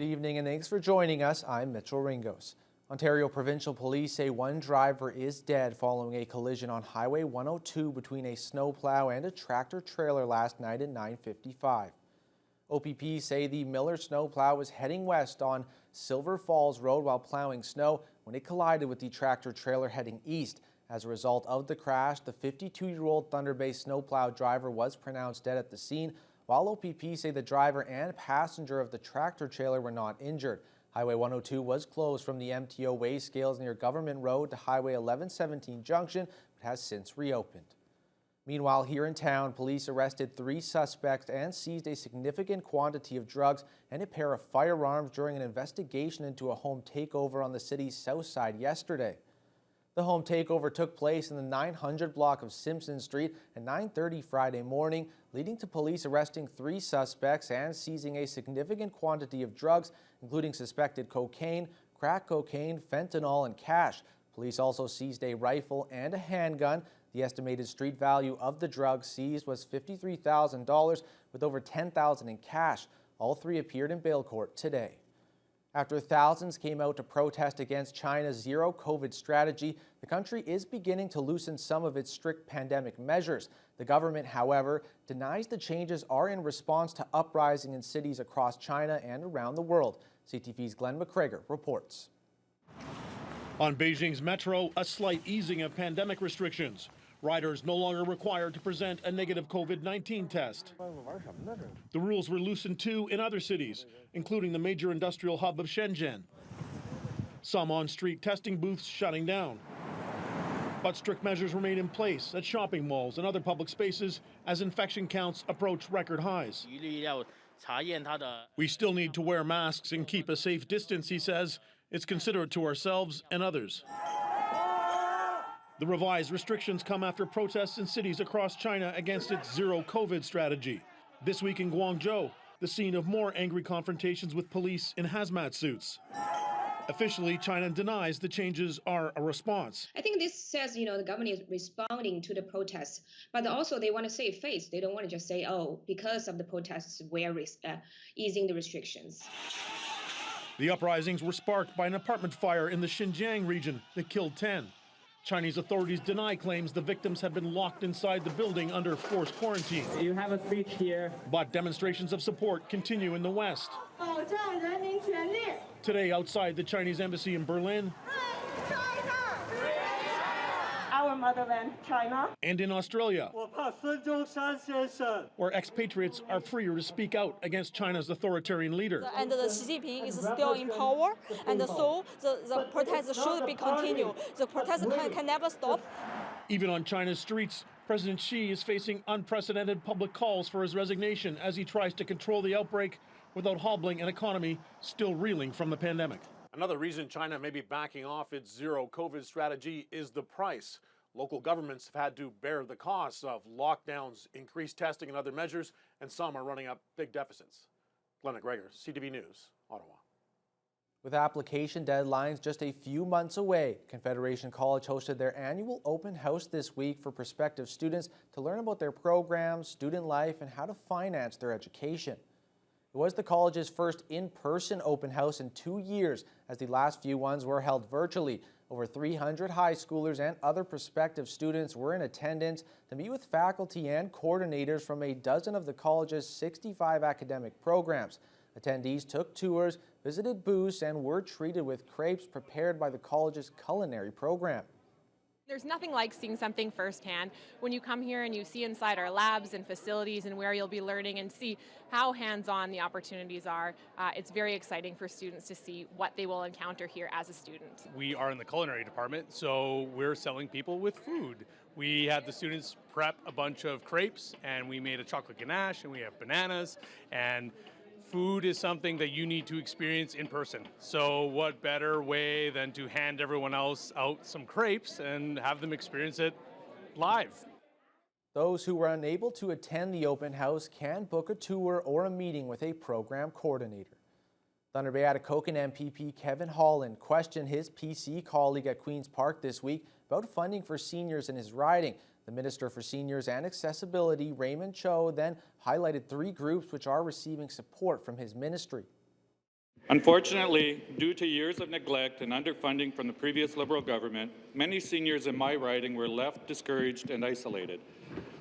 evening and thanks for joining us. I'm Mitchell Ringos. Ontario Provincial Police say one driver is dead following a collision on Highway 102 between a snowplow and a tractor trailer last night at 9:55. OPP say the Miller snowplow was heading west on Silver Falls Road while plowing snow when it collided with the tractor trailer heading east. As a result of the crash, the 52-year-old Thunder Bay snowplow driver was pronounced dead at the scene, while OPP say the driver and passenger of the tractor trailer were not injured. Highway 102 was closed from the MTO weigh scales near Government Road to Highway 1117 Junction, but has since reopened. Meanwhile, here in town, police arrested 3 suspects and seized a significant quantity of drugs and a pair of firearms during an investigation into a home takeover on the city's south side yesterday. The home takeover took place in the 900 block of Simpson Street at 9:30 Friday morning, leading to police arresting 3 suspects and seizing a significant quantity of drugs, including suspected cocaine, crack cocaine, fentanyl, and cash. Police also seized a rifle and a handgun. The estimated street value of the drugs seized was $53,000, with over $10,000 in cash. All 3 appeared in bail court today. After thousands came out to protest against China's zero-COVID strategy, the country is beginning to loosen some of its strict pandemic measures. The government, however, denies the changes are in response to uprising in cities across China and around the world. CTV's Glenn McGregor reports. On Beijing's metro, a slight easing of pandemic restrictions. Riders no longer required to present a negative COVID-19 test. The rules were loosened too in other cities, including the major industrial hub of Shenzhen. Some on-street testing booths shutting down. But strict measures remain in place at shopping malls and other public spaces as infection counts approach record highs. We still need to wear masks and keep a safe distance, he says. It's considerate to ourselves and others. The revised restrictions come after protests in cities across China against its zero-COVID strategy. This week in Guangzhou, the scene of more angry confrontations with police in hazmat suits. Officially, China denies the changes are a response. I think this says, the government is responding to the protests, but also they want to save face. They don't want to just say, oh, because of the protests, we're easing the restrictions. The uprisings were sparked by an apartment fire in the Xinjiang region that killed 10. Chinese authorities deny claims the victims have been locked inside the building under forced quarantine. You have a speech here. But demonstrations of support continue in the West. Today, outside the Chinese embassy in Berlin, our motherland, China, and in Australia, where expatriates are freer to speak out against China's authoritarian leader. And Xi Jinping is still in power, and so the protest should be continued. The protest can never stop. Even on China's streets, President Xi is facing unprecedented public calls for his resignation as he tries to control the outbreak without hobbling an economy still reeling from the pandemic. Another reason China may be backing off its zero-COVID strategy is the price. Local governments have had to bear the costs of lockdowns, increased testing, and other measures, and some are running up big deficits. Glenn McGregor, CTV News, Ottawa. With application deadlines just a few months away, Confederation College hosted their annual open house this week for prospective students to learn about their programs, student life, and how to finance their education. It was the college's first in-person open house in 2 years, as the last few ones were held virtually. Over 300 high schoolers and other prospective students were in attendance to meet with faculty and coordinators from a dozen of the college's 65 academic programs. Attendees took tours, visited booths, and were treated with crepes prepared by the college's culinary program. There's nothing like seeing something firsthand. When you come here and you see inside our labs and facilities and where you'll be learning and see how hands-on the opportunities are, it's very exciting for students to see what they will encounter here as a student. We are in the culinary department, so we're selling people with food. We had the students prep a bunch of crepes, and we made a chocolate ganache, and we have bananas, and food is something that you need to experience in person. So what better way than to hand everyone else out some crepes and have them experience it live? Those who were unable to attend the open house can book a tour or a meeting with a program coordinator. Thunder Bay Atikokan MPP Kevin Holland questioned his PC colleague at Queen's Park this week about funding for seniors in his riding. The Minister for Seniors and Accessibility, Raymond Cho, then highlighted 3 groups which are receiving support from his ministry. Unfortunately, due to years of neglect and underfunding from the previous Liberal government, many seniors in my riding were left discouraged and isolated.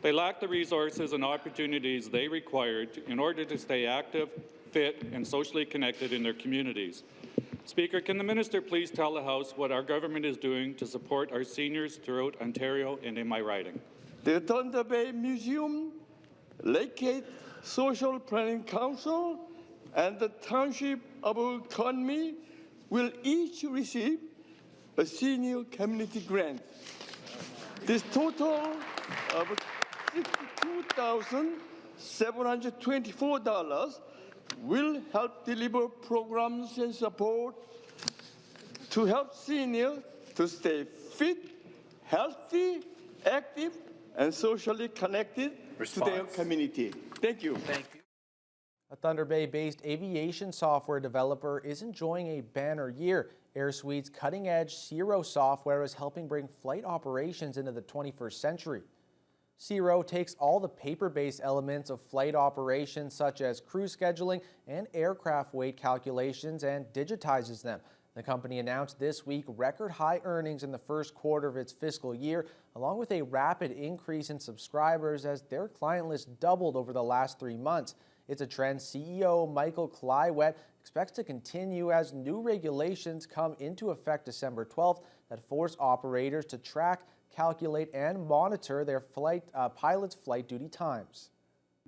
They lacked the resources and opportunities they required in order to stay active, fit, and socially connected in their communities. Speaker, can the minister please tell the House what our government is doing to support our seniors throughout Ontario and in my riding? The Thunder Bay Museum, Lakehead Social Planning Council, and the Township of Economy will each receive a senior community grant. This total of $62,724 will help deliver programs and support to help seniors to stay fit, healthy, active, and socially connected to their community. Thank you. A Thunder Bay-based aviation software developer is enjoying a banner year. AirSuite's cutting-edge Zero software is helping bring flight operations into the 21st century. Zero takes all the paper-based elements of flight operations such as crew scheduling and aircraft weight calculations and digitizes them. The company announced this week record high earnings in the first quarter of its fiscal year, along with a rapid increase in subscribers as their client list doubled over the last 3 months. It's a trend CEO Michael Klywet expects to continue as new regulations come into effect December 12th that force operators to track, calculate, and monitor their pilots' flight duty times.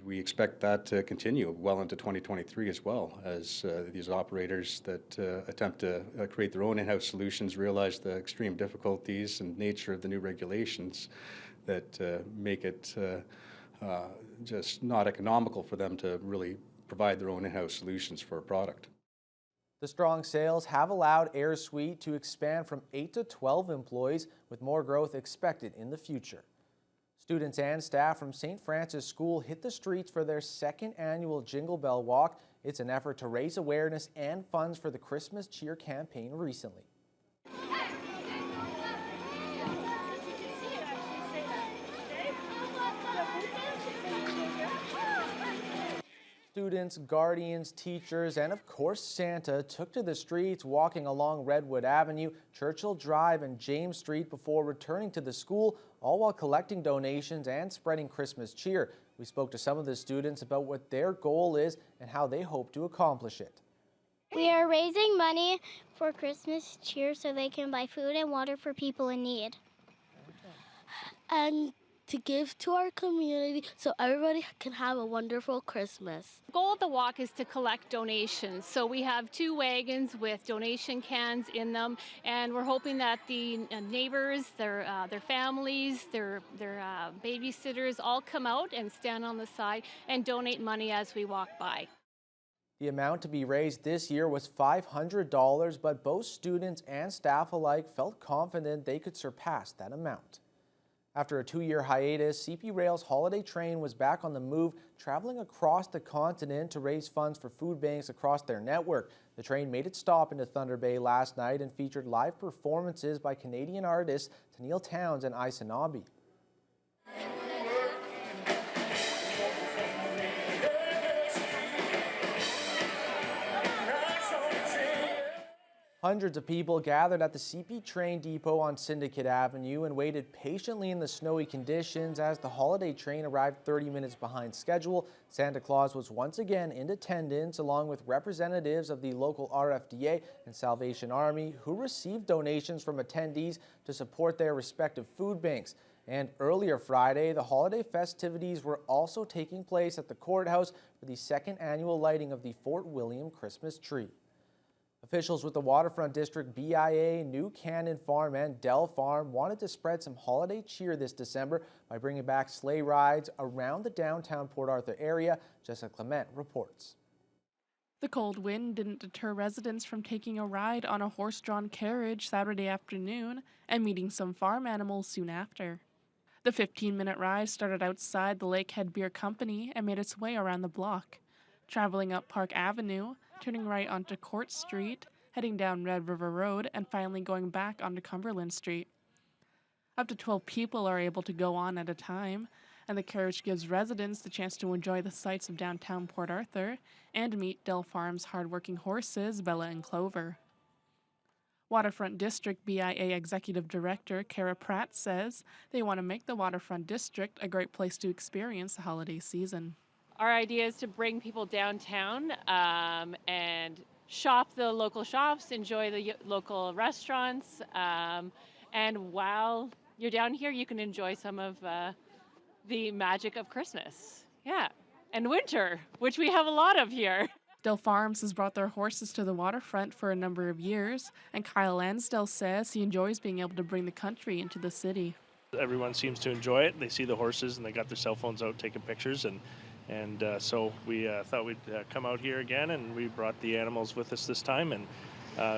We expect that to continue well into 2023 as well, as these operators that attempt to create their own in-house solutions realize the extreme difficulties and nature of the new regulations that make it just not economical for them to really provide their own in-house solutions for a product. The strong sales have allowed AirSuite to expand from 8 to 12 employees, with more growth expected in the future. Students and staff from St. Francis School hit the streets for their second annual Jingle Bell Walk. It's an effort to raise awareness and funds for the Christmas Cheer campaign recently. Students, guardians, teachers, and of course Santa took to the streets, walking along Redwood Avenue, Churchill Drive, and James Street before returning to the school, all while collecting donations and spreading Christmas cheer. We spoke to some of the students about what their goal is and how they hope to accomplish it. We are raising money for Christmas cheer so they can buy food and water for people in need. And to give to our community so everybody can have a wonderful Christmas. The goal of the walk is to collect donations. So we have 2 wagons with donation cans in them, and we're hoping that the neighbors, their families, their babysitters all come out and stand on the side and donate money as we walk by. The amount to be raised this year was $500, but both students and staff alike felt confident they could surpass that amount. After a 2-year hiatus, CP Rail's holiday train was back on the move, traveling across the continent to raise funds for food banks across their network. The train made its stop into Thunder Bay last night and featured live performances by Canadian artists Tennille Townes and Isanabi. Hundreds of people gathered at the CP train depot on Syndicate Avenue and waited patiently in the snowy conditions as the holiday train arrived 30 minutes behind schedule. Santa Claus was once again in attendance, along with representatives of the local RFDA and Salvation Army, who received donations from attendees to support their respective food banks. And earlier Friday, the holiday festivities were also taking place at the courthouse for the second annual lighting of the Fort William Christmas tree. Officials with the Waterfront District BIA, New Cannon Farm, and Dell Farm wanted to spread some holiday cheer this December by bringing back sleigh rides around the downtown Port Arthur area. Jessica Clement reports. The cold wind didn't deter residents from taking a ride on a horse-drawn carriage Saturday afternoon and meeting some farm animals soon after. The 15-minute ride started outside the Lakehead Beer Company and made its way around the block, traveling up Park Avenue, turning right onto Court Street, heading down Red River Road, and finally going back onto Cumberland Street. Up to 12 people are able to go on at a time, and the carriage gives residents the chance to enjoy the sights of downtown Port Arthur and meet Dell Farms' hardworking horses, Bella and Clover. Waterfront District BIA Executive Director Kara Pratt says they want to make the Waterfront District a great place to experience the holiday season. Our idea is to bring people downtown and shop the local shops, enjoy the local restaurants, and while you're down here, you can enjoy some of the magic of Christmas. Yeah, and winter, which we have a lot of here. Dell Farms has brought their horses to the waterfront for a number of years, and Kyle Lansdale says he enjoys being able to bring the country into the city. Everyone seems to enjoy it. They see the horses and they got their cell phones out taking pictures, and so we thought we'd come out here again, and we brought the animals with us this time. And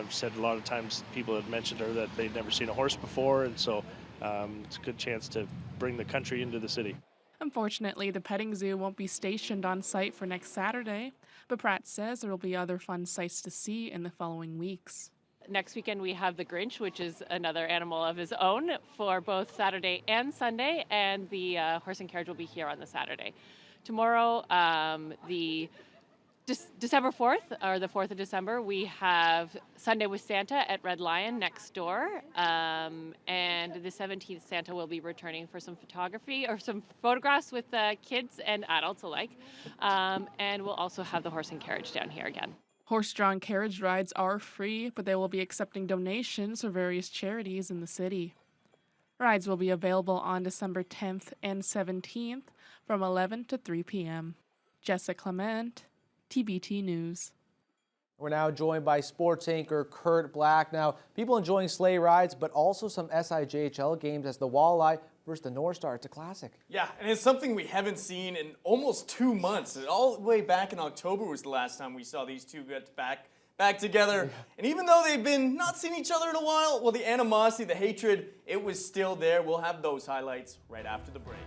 said a lot of times people had mentioned that they'd never seen a horse before, and so it's a good chance to bring the country into the city. Unfortunately, the petting zoo won't be stationed on site for next Saturday, but Pratt says there will be other fun sights to see in the following weeks. Next weekend we have the Grinch, which is another animal of his own, for both Saturday and Sunday, and the horse and carriage will be here on the Saturday. Tomorrow, December 4th, or the 4th of December, we have Sunday with Santa at Red Lion next door. And the 17th, Santa will be returning for some photography or some photographs with kids and adults alike. And we'll also have the horse and carriage down here again. Horse-drawn carriage rides are free, but they will be accepting donations for various charities in the city. Rides will be available on December 10th and 17th from 11 to 3 p.m. Jessica Clement, TBT News. We're now joined by sports anchor Kurt Black. Now, people enjoying sleigh rides, but also some SIJHL games as the Walleye versus the North Star. It's a classic. Yeah, and it's something we haven't seen in almost 2 months. All the way back in October was the last time we saw these two get back together. And even though they've been not seeing each other in a while, well, the animosity, the hatred, it was still there. We'll have those highlights right after the break.